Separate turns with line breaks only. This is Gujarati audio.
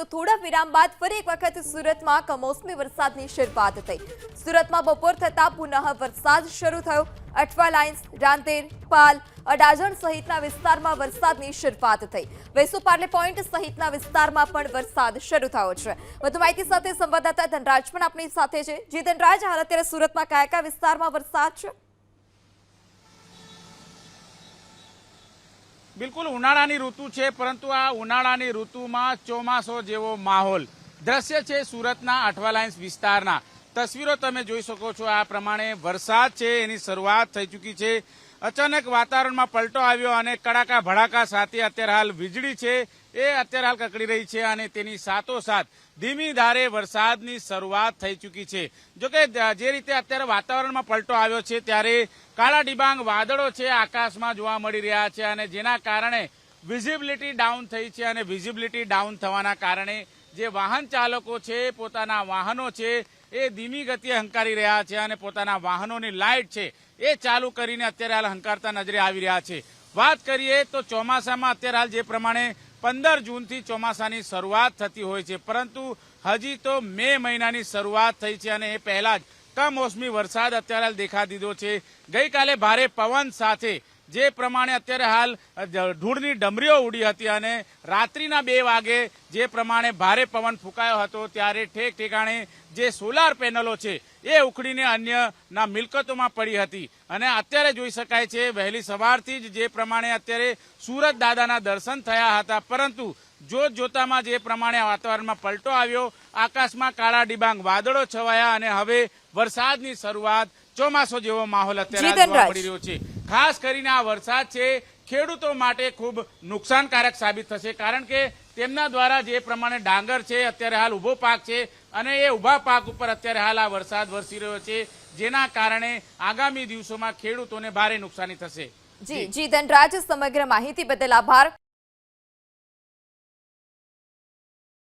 તો થોડા વિરામ બાદ ફરી એક વખત સુરતમાં કમોસમી વરસાદની શરૂઆત થઈ। સુરતમાં બપોર થતા પુનઃ વરસાદ શરૂ થયો। અઠવા લાઇન્સ, રાંદેર, પાલ, અડાજણ સહિતના વિસ્તારમાં વરસાદની શરૂઆત થઈ। વેસુ પાર્લે પોઈન્ટ સહિતના વિસ્તારમાં પણ વરસાદ શરૂ થયો છે। વધુ માહિતી સાથે સંવાદદાતા ધનરાજ પણ આપણી સાથે છે। જી ધનરાજ, હાલ અત્યારે સુરતમાં કયા કયા વિસ્તારમાં વરસાદ છે?
બિલકુલ ઉનાળાની ઋતુ છે, પરંતુ આ ઉનાળાની ઋતુમાં ચોમાસો જેવો માહોલ દ્રશ્ય છે સુરતના અઠવા લાઇન્સ વિસ્તારના। તસવીરો તમે જોઈ શકો છો, આ પ્રમાણે વરસાદ છે એની શરૂઆત થઈ ચૂકી છે। અચાનક વાતાવરણમાં પલટો આવ્યો અને કડાકા ભડાકા સાથે અત્યારે હાલ વીજળી છે એ અત્યારે હાલ કકડી રહી છે અને તેની સાથોસાથ ધીમી ધારે વરસાદની શરૂઆત થઈ ચૂકી છે। જોકે જે રીતે અત્યારે વાતાવરણમાં પલટો આવ્યો છે ત્યારે કાળા ડિબાંગ વાદળો છે આકાશમાં જોવા મળી રહ્યા છે અને જેના કારણે વિઝિબિલિટી ડાઉન થઈ છે અને વિઝિબિલિટી ડાઉન થવાના કારણે જે વાહન ચાલકો છે પોતાના વાહનો છે એ ધીમી ગતિએ હંકારી રહ્યા છે અને પોતાના વાહનોની લાઇટ છે એ ચાલુ કરીને અત્યારે હાલ હંકારતા નજરે આવી રહ્યા છે। વાત કરીએ તો ચોમાસામાં અત્યારે હાલ જે પ્રમાણે 15 જૂનથી ચોમાસાની શરૂઆત થતી હોય છે, પરંતુ હજી તો મે મહિનાની શરૂઆત થઈ છે અને એ પહેલા જ કમોસમી વરસાદ અત્યારે હાલ દેખા દીધો છે। ગઈકાલે ભારે પવન સાથે જે પ્રમાણે અત્યારે હાલ ધૂળની ડમરીઓ ઉડી હતી અને રાત્રિના 2 વાગે જે પ્રમાણે ભારે પવન ફૂંકાયો હતો ત્યારે ઠેક ઠેકાણે જે સોલાર પેનલો છે એ ઉખડીને અન્યના મિલકતોમાં પડી હતી અને અત્યારે જોઈ શકાય છે વહેલી સવારથી જ જે પ્રમાણે અત્યારે સુરત દાદાના દર્શન થયા હતા, પરંતુ જોત જોતામાં જે પ્રમાણે વાતાવરણમાં પલટો આવ્યો, આકાશમાં કાળા ડિબાંગ વાદળો છવાયા અને હવે વરસાદની શરૂઆત, ચોમાસો જેવો માહોલ અત્યારે જોવા મળી રહ્યો છે। ખાસ કરીને આ વરસાદ છે ખેડૂતો માટે ખૂબ નુકસાનકારક સાબિત થશે, કારણ કે તેમના દ્વારા જે પ્રમાણે ડાંગર છે અત્યારે હાલ ઉભો પાક છે અને એ ઉભા પાક ઉપર અત્યારે હાલ આ વરસાદ વરસી રહ્યો છે, જેના કારણે આગામી દિવસોમાં ખેડૂતોને ભારે નુકસાની થશે।
જી ધનરાજ, સમગ્ર માહિતી બદલ આભાર।